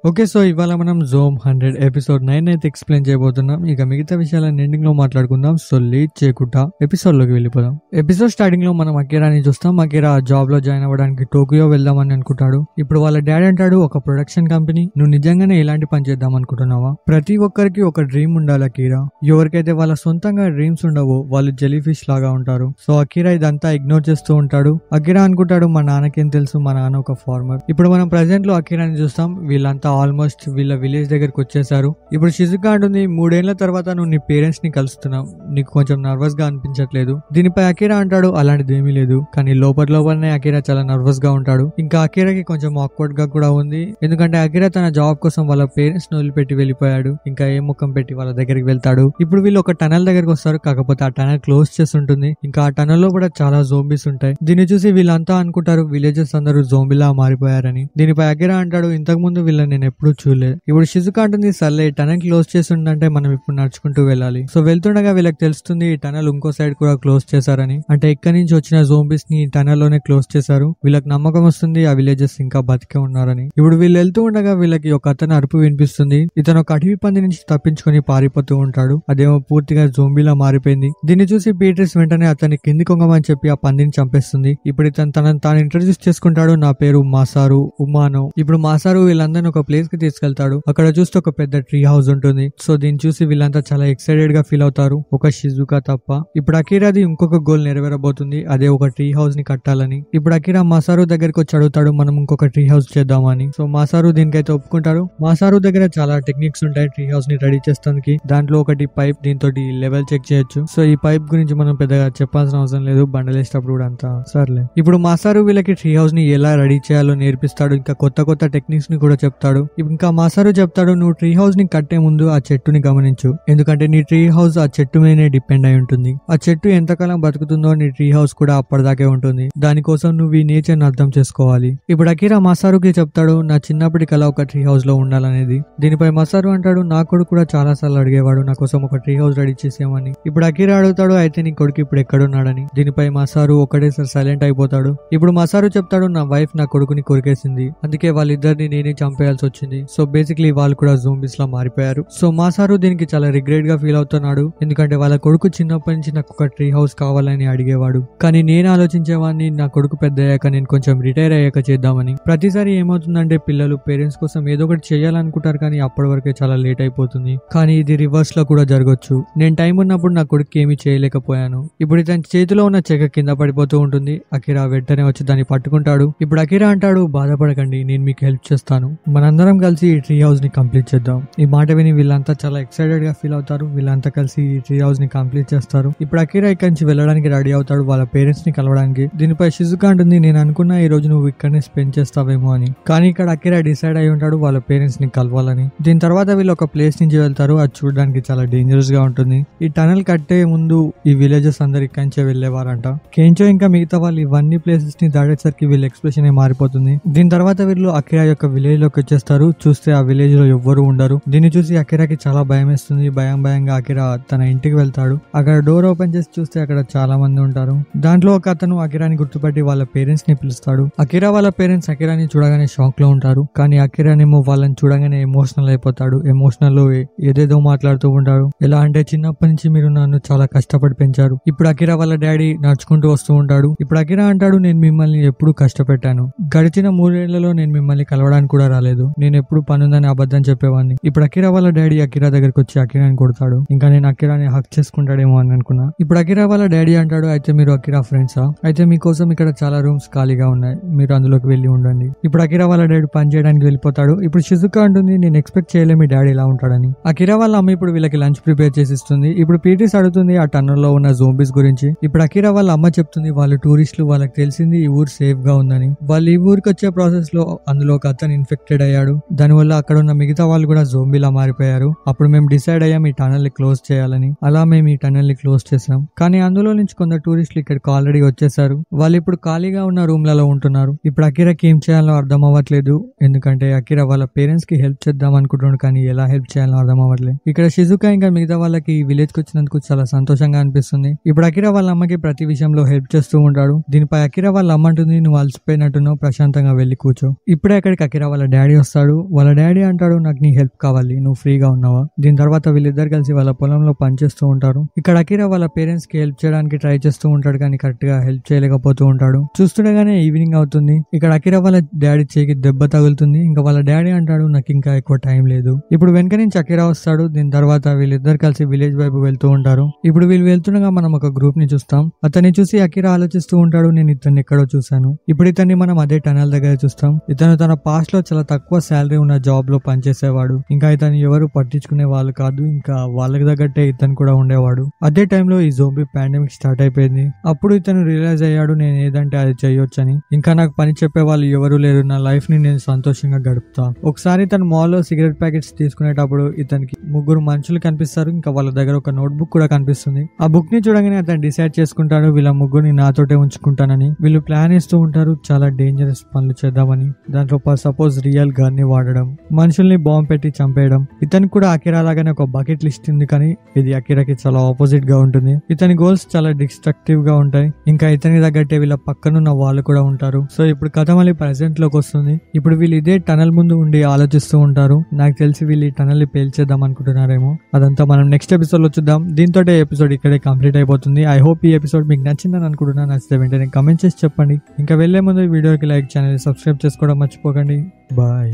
Okay. So, ఇవాళ మనం 'జోమ్ 100' episode 9 అయితే ఎక్స్‌ప్లెయిన్ చేయబోతున్నాం. ఇక మిగతా విషయాలన్నీ ఎండింగ్‌లో మాట్లాడుకుందాం. సో, లేట్ చేయకుండా ఎపిసోడ్‌లోకి వెళ్ళిపోదాం. ఎపిసోడ్ స్టార్టింగ్‌లో మనం అకిరాని చూస్తాం. అకిరా జాబ్‌లో జాయిన్ అవ్వడానికి టోకియో వెళ్దామని అనుకుంటాడు. ఇప్పుడు వాళ్ళ డాడీ అంటాడు, ఒక ప్రొడక్షన్ కంపెనీ, నువ్వు నిజంగానే ఇలాంటి పని చేద్దాం అనుకుంటున్నావా? ప్రతి ఒక్కరికి ఒక డ్రీమ్ ఉండాలి అకిరా. ఎవరికైతే వాళ్ళ సొంతంగా డ్రీమ్స్ ఉండవో వాళ్ళు జెల్లీ ఫిష్ లాగా ఉంటారు. సో, అకిరా ఇదంతా ఇగ్నోర్ చేస్తూ ఉంటాడు. అకిరా అనుకుంటాడు, మా నాన్నకేం తెలుసు, మా నాన్న ఒక ఫార్మర్. ఇప్పుడు మనం ప్రెజెంట్ లో అకిరాని చూస్తాం. వీళ్ళంతా ఆల్మోస్ట్ వీళ్ళ విలేజ్ దగ్గరకు వచ్చేసారు. ఇప్పుడు షిజుకా అంటుంది, 3 ఏళ్ల తర్వాత నువ్వు నీ పేరెంట్స్ ని కలుస్తున్నావు, నీకు కొంచెం నర్వస్ గా అనిపించట్లేదు? దీనిపై అకిరా అంటాడు, అలాంటిది ఏమీ లేదు, కానీ లోపలనే అకిరా చాలా నర్వస్ గా ఉంటాడు. ఇంకా అకిరాకి కొంచెం ఆక్వర్డ్ గా కూడా ఉంది, ఎందుకంటే అకిరా తన జాబ్ కోసం వాళ్ళ పేరెంట్స్ ని వదిలిపెట్టి వెళ్ళిపోయాడు. ఇంకా ఏ ముఖం పెట్టి వాళ్ళ దగ్గరికి వెళ్తాడు. ఇప్పుడు వీళ్ళు ఒక టనల్ దగ్గరకు వస్తారు, కాకపోతే ఆ టనల్ క్లోజ్ చేసి ఉంటుంది. ఇంకా ఆ టనల్ లో కూడా చాలా జోంబీస్ ఉంటాయి. దీన్ని చూసి వీళ్ళంతా అనుకుంటారు విలేజెస్ అందరూ జోంబీలా మారిపోయారని. దీనిపై అకిరా అంటాడు, ఇంతకు ముందు వీళ్ళని నేను ఎప్పుడూ చూడలేదు. ఇప్పుడు షిజుకా అంటుంది, సర్లే టనల్ క్లోజ్ చేసి ఉందంటే మనం ఇప్పుడు నడుచుకుంటూ వెళ్ళాలి. సో వెళ్తుండగా వీళ్ళకి తెలుస్తుంది ఈ టనల్ ఇంకో సైడ్ కూడా క్లోజ్ చేశారని. అంటే ఇక్కడి నుంచి వచ్చిన జోంబీస్ ని ఈ టనల్ లోనే క్లోజ్ చేశారు. వీళ్ళకి నమ్మకం వస్తుంది ఆ విలేజెస్ ఇంకా బతికే ఉన్నారని. ఇప్పుడు వీళ్ళు వెళ్తూ ఉండగా వీళ్ళకి ఒక అతను అరుపు వినిపిస్తుంది. ఇతను ఒక అడవి పంది నుంచి తప్పించుకొని పారిపోతూ ఉంటాడు. అదేమో పూర్తిగా జోంబీలా మారిపోయింది. దీన్ని చూసి పీటర్స్ వెంటనే అతన్ని కింది కొంగమని చెప్పి ఆ పందిని చంపేస్తుంది. ఇప్పుడు ఇతను తనని తాను ఇంట్రడ్యూస్ చేసుకుంటాడు, నా పేరు మాసారు ఉమానో. ఇప్పుడు మాసారు వీళ్ళందరినీ ఒక ప్లేస్ కి తీసుకెళ్తాడు. అక్కడ చూస్తే ఒక పెద్ద ట్రీ హౌస్ ఉంటుంది. సో దీన్ని చూసి వీళ్ళంతా చాలా ఎక్సైటెడ్ గా ఫీల్ అవుతారు, ఒక షిజుకా తప్ప. ఇప్పుడు అకిరాది ఇంకొక గోల్ నెరవేరబోతుంది, అదే ఒక ట్రీ హౌస్ ని కట్టాలని. ఇప్పుడు అకిరా మాసారు దగ్గరికి వచ్చి అడుగుతాడు, మనం ఇంకొక ట్రీ హౌస్ చేద్దామని. సో మాసారు దీనికైతే ఒప్పుకుంటాడు. మాసారు దగ్గర చాలా టెక్నిక్స్ ఉంటాయి ట్రీ హౌస్ ని రెడీ చేస్తానికి. దాంట్లో ఒకటి పైప్, దీంతో లెవెల్ చెక్ చేయొచ్చు. సో ఈ పైప్ గురించి మనం పెద్దగా చెప్పాల్సిన అవసరం లేదు, బండలేసేటప్పుడు కూడా అంతా సర్లే. ఇప్పుడు మాసారు వీళ్ళకి ట్రీ హౌస్ ని ఎలా రెడీ చేయాలో నేర్పిస్తాడు. ఇంకా కొత్త కొత్త టెక్నిక్స్ ని కూడా చెప్తాడు. ఇంకా మాసారు చెప్తాడు, నువ్వు ట్రీ హౌస్ ని కట్టే ముందు ఆ చెట్టుని గమనించు, ఎందుకంటే నీ ట్రీ హౌస్ ఆ చెట్టు మీదనే డిపెండ్ అయి ఉంటుంది. ఆ చెట్టు ఎంతకాలం బతుకుతుందో నీ ట్రీ హౌస్ కూడా అప్పటిదాకే ఉంటుంది. దానికోసం నువ్వు ఈ నేచర్ ని అర్థం చేసుకోవాలి. ఇప్పుడు అకిరా మాసారుకి చెప్తాడు, నా చిన్నప్పటి కల ఒక ట్రీ హౌస్ లో ఉండాలనేది. దీనిపై మాసారు అంటాడు, నా కొడుకు కూడా చాలా సార్లు అడిగేవాడు నా కోసం ఒక ట్రీ హౌస్ రెడీ చేసేయమని. ఇప్పుడు అకిరా అడుగుతాడు, అయితే నీ కొడుకు ఇప్పుడు ఎక్కడున్నాడని. దీనిపై మాసారు ఒకటేసారి సైలెంట్ అయిపోతాడు. ఇప్పుడు మాసారు చెప్తాడు, నా వైఫ్ నా కొడుకుని కొరికేసింది, అందుకే వాళ్ళిద్దరిని నేనే చంపేయాల్సి వచ్చింది. సో బేసిక్లీ వాళ్ళు కూడా జోంబీస్ లా మారిపోయారు. సో మాసారు దీనికి చాలా రిగ్రెట్ గా ఫీల్ అవుతున్నాడు, ఎందుకంటే వాళ్ళ కొడుకు చిన్నప్పటి నుంచి నాకు ఒక ట్రీ హౌస్ కావాలని అడిగేవాడు, కానీ నేను ఆలోచించేవాడిని నా కొడుకు పెద్ద అయ్యాక నేను కొంచెం రిటైర్ అయ్యాక చేద్దామని. ప్రతిసారి ఏమవుతుందంటే పిల్లలు పేరెంట్స్ కోసం ఏదో ఒకటి చేయాలనుకుంటారు, కానీ అప్పటి వరకే చాలా లేట్ అయిపోతుంది. కానీ ఇది రివర్స్ లో కూడా జరగచ్చు. నేను టైం ఉన్నప్పుడు నా కొడుకు ఏమీ చేయలేకపోయాను. ఇప్పుడు ఇతని చేతిలో ఉన్న చెక్క కింద పడిపోతూ ఉంటుంది. అకిరా వెంటనే వచ్చి దాన్ని పట్టుకుంటాడు. ఇప్పుడు అకిరా అంటాడు, బాధపడకండి, నేను మీకు హెల్ప్ చేస్తాను, మనందరం కలిసి ఈ ట్రీ హౌస్ ని కంప్లీట్ చేద్దాం. ఈ మాట విని వీళ్ళంతా చాలా ఎక్సైటెడ్ గా ఫీల్ అవుతారు. వీళ్ళంతా కలిసి ఈ ట్రీ హౌస్ ని కంప్లీట్ చేస్తారు. ఇప్పుడు అకిరా ఇక్కడి నుంచి వెళ్ళడానికి రెడీ అవుతాడు వాళ్ళ పేరెంట్స్ ని కలవడానికి. దీనిపై షిజుకా అంటుంది, నేను అనుకున్నా ఈ రోజు నువ్వు ఇక్కడనే స్పెండ్ చేస్తావేమో అని, కానీ ఇక్కడ అకిరా డిసైడ్ అయి ఉంటాడు వాళ్ళ పేరెంట్స్ ని కలవాలని. దీని తర్వాత వీళ్ళు ఒక ప్లేస్ నుంచి వెళ్తారు, అది చూడడానికి చాలా డేంజరస్ గా ఉంటుంది. ఈ టనల్ కట్టే ముందు ఈ విలేజెస్ అందరు ఇక్కడి నుంచే వెళ్లేవారంట. కేంచో ఇంకా మిగతా వాళ్ళు ఇవన్నీ ప్లేసెస్ ని దాటేసరికి వీళ్ళ ఎక్స్ప్రెషన్ మారిపోతుంది. దీని తర్వాత వీళ్ళు అకిరా యొక్క విలేజ్ లోకి వచ్చేస్తారు. చూస్తే ఆ విలేజ్ లో ఎవ్వరు ఉండరు. దీన్ని చూసి అకిరాకి చాలా భయం వేస్తుంది. భయంగా అకిరా తన ఇంటికి వెళ్తాడు. అక్కడ డోర్ ఓపెన్ చేసి చూస్తే అక్కడ చాలా మంది ఉంటారు. దాంట్లో ఒక అతను అకిరాని గుర్తుపట్టి వాళ్ళ పేరెంట్స్ ని పిలుస్తాడు. అకిరా వాళ్ళ పేరెంట్స్ అకిరాని చూడగానే షాక్ లో ఉంటారు, కానీ అకిరానేమో వాళ్ళని చూడగానే ఎమోషనల్ అయిపోతాడు. ఎమోషనల్ లో ఏదేదో మాట్లాడుతూ ఉంటాడు. ఎలా అంటే, చిన్నప్పటి నుంచి మీరు నన్ను చాలా కష్టపడి పెంచారు. ఇప్పుడు అకిరా వాళ్ళ డాడీ నడుచుకుంటూ వస్తూ ఉంటాడు. ఇప్పుడు అకిరా అంటాడు, నేను మిమ్మల్ని ఎప్పుడు కష్టపెట్టాను, గడిచిన 3 ఏళ్లలో నేను మిమ్మల్ని కలవడానికి కూడా రాలేదు, నేను ఎప్పుడు పనుందని అబద్ధం చెప్పేవాడిని. ఇప్పుడు అకిరా వాళ్ళ డాడీ అకిరా దగ్గరికి వచ్చి అకిరాని కొడతాడు. ఇంకా నేను అకిరాని హక్ చేసుకుంటాడేమో అని అనుకున్నా. ఇప్పుడు అకిరా వాళ్ళ డాడీ అంటాడు, అయితే మీరు అకిరా ఫ్రెండ్సా? అయితే మీకోసం ఇక్కడ చాలా రూమ్స్ ఖాళీగా ఉన్నాయి, మీరు అందులోకి వెళ్ళి ఉండండి. ఇప్పుడు అకిరా వాళ్ళ డాడీ పని చేయడానికి వెళ్ళిపోతాడు. ఇప్పుడు షిజుకా అంటుంది, నేను ఎక్స్పెక్ట్ చేయలే మీ డాడీ ఇలా ఉంటాడని. అకిరా వాళ్ళ అమ్మ ఇప్పుడు వీళ్ళకి లంచ్ ప్రిపేర్ చేసి ఇస్తుంది. ఇప్పుడు పీటీస్ అడుగుతుంది ఆ టన్నల్ లో ఉన్న జోంబీస్ గురించి. ఇప్పుడు అకిరా వాళ్ళ అమ్మ చెప్తుంది, వాళ్ళు టూరిస్టులు, వాళ్ళకి తెలిసింది ఈ ఊరు సేఫ్ గా ఉందని. వాళ్ళు ఈ ఊరికి వచ్చే ప్రాసెస్ లో అందులో ఒక అతను ఇన్ఫెక్టెడ్ అయ్యాడు. దానివల్ల అక్కడ ఉన్న మిగతా వాళ్ళు కూడా జోంబీలా మారిపోయారు. అప్పుడు మేము డిసైడ్ అయ్యాం ఈ టనల్ ని క్లోజ్ చేయాలని. అలా మేము ఈ టనల్ ని క్లోజ్ చేసాం. కానీ అందులో నుంచి కొందరు టూరిస్టులు ఇక్కడికి ఆల్రెడీ వచ్చేసారు. వాళ్ళు ఇప్పుడు ఖాళీగా ఉన్న రూమ్లలో ఉంటున్నారు. ఇప్పుడు అకిరాకి ఏం చేయాలో అర్థం అవ్వట్లేదు, ఎందుకంటే అకిరా వాళ్ళ పేరెంట్స్ కి హెల్ప్ చేద్దాం అనుకుంటున్నాడు, కానీ ఎలా హెల్ప్ చేయాలో అర్థం అవ్వట్లేదు. ఇక్కడ షిజుకా ఇంకా మిగతా వాళ్ళకి విలేజ్ కి వచ్చినందుకు చాలా సంతోషంగా అనిపిస్తుంది. ఇప్పుడు అకిరా వాళ్ళ అమ్మకి ప్రతి విషయంలో హెల్ప్ చేస్తూ ఉంటాడు. దీనిపై అకిరా వాళ్ళ అమ్మ అంటుంది, నువ్వు అలసిపోయినట్టున్నావు, ప్రశాంతంగా వెళ్లి కూర్చో. ఇప్పుడే అక్కడికి అకిరా వాళ్ళ డాడీ వస్తాడు. వాళ్ళ డాడీ అంటాడు, నాకు నీ హెల్ప్ కావాలి, నువ్వు ఫ్రీగా ఉన్నావా? దీని తర్వాత వీళ్ళిద్దరు కలిసి వాళ్ళ పొలంలో పనిచేస్తూ ఉంటారు. ఇక్కడ అకిరా వాళ్ళ పేరెంట్స్ కి హెల్ప్ చేయడానికి ట్రై చేస్తూ ఉంటాడు, కానీ కరెక్ట్ గా హెల్ప్ చేయలేకపోతూ ఉంటాడు. చూస్తుండగానే ఈవినింగ్ అవుతుంది. ఇక్కడ అకిరా వాళ్ళ డాడీ చేయికి దెబ్బ తగులుతుంది. ఇంకా వాళ్ళ డాడీ అంటాడు, నాకు ఇంకా ఎక్కువ టైం లేదు. ఇప్పుడు వెనక నుంచి అకిరా వస్తాడు. దీని తర్వాత వీళ్ళిద్దరు కలిసి విలేజ్ వైపు వెళ్తూ ఉంటారు. ఇప్పుడు వీళ్ళు వెళ్తుండగా మనం ఒక గ్రూప్ ని చూస్తాం. అతన్ని చూసి అకిరా ఆలోచిస్తూ ఉంటాడు, నేను ఇతన్ని ఎక్కడో చూశాను. ఇప్పుడు ఇతన్ని మనం అదే టనల్ దగ్గర చూస్తాం. ఇతను తన పాస్ట్ లో చాలా తక్కువ శాలరీ ఉన్న జాబ్ లో పనిచేసేవాడు. ఇంకా ఇతను ఎవరు పట్టించుకునే వాళ్ళు కాదు. ఇంకా వాళ్ళకి తగ్గట్టే ఇతను కూడా ఉండేవాడు. అదే టైంలో ఈ జోంబీ పాండమిక్ స్టార్ట్ అయిపోయింది. అప్పుడు ఇతను రియలైజ్ అయ్యాడు, నేను ఏదంటే అది చేయొచ్చని. ఇంకా నాకు పని చెప్పే వాళ్ళు ఎవరు లేరు, నా లైఫ్ ని నేను సంతోషంగా గడుపుతా. ఒకసారి తను మాల్ లో సిగరెట్ ప్యాకెట్స్ తీసుకునేటప్పుడు ఇతనికి ముగ్గురు మనుషులు కనిపిస్తారు. ఇంకా వాళ్ళ దగ్గర ఒక నోట్ బుక్ కూడా కనిపిస్తుంది. ఆ బుక్ ని చూడగానే అతను డిసైడ్ చేసుకుంటాడు, వీళ్ళ ముగ్గురిని నాతోటే ఉంచుకుంటానని. వీళ్ళు ప్లాన్ వేస్తూ ఉంటారు, చాలా డేంజరస్ పనులు చేద్దామని. దాంట్లో సపోజ్ రియల్ గన్ ని వాడడం, మనుషుల్ని బాంబ్ పెట్టి చంపేయడం. ఇతనికి కూడా అకిరా లాగానే ఒక బకెట్ లిస్ట్ ఉంది, కానీ ఇది అకిరాకి చాలా ఆపోజిట్ గా ఉంటుంది. ఇతని గోల్స్ చాలా డిస్ట్రక్టివ్ గా ఉంటాయి. ఇంకా ఇతని తగ్గట్టే వీళ్ళ పక్కనున్న వాళ్ళు కూడా ఉంటారు. సో ఇప్పుడు కథ మళ్ళీ ప్రెసెంట్ లోకి వస్తుంది. ఇప్పుడు వీళ్ళు ఇదే టనల్ ముందు ఉండి ఆలోచిస్తూ ఉంటారు. నాకు తెలిసి వీళ్ళు ఈ టనల్ ని పేల్చేద్దాం అనుకుంటున్నారేమో. అదంతా మనం నెక్స్ట్ ఎపిసోడ్ లో చూద్దాం. దీంతో ఎపిసోడ్ ఇక్కడే కంప్లీట్ అయిపోతుంది. ఐ హోప్ ఈ ఎపిసోడ్ మీకు నచ్చిందని అనుకుంటున్నాను. నచ్చితే వెంటనే కమెంట్ చేసి చెప్పండి. ఇంకా వెళ్లే ముందు ఈ వీడియోకి లైక్, ఛానల్ సబ్స్క్రైబ్ చేసుకోవడం మర్చిపోకండి. బాయ్.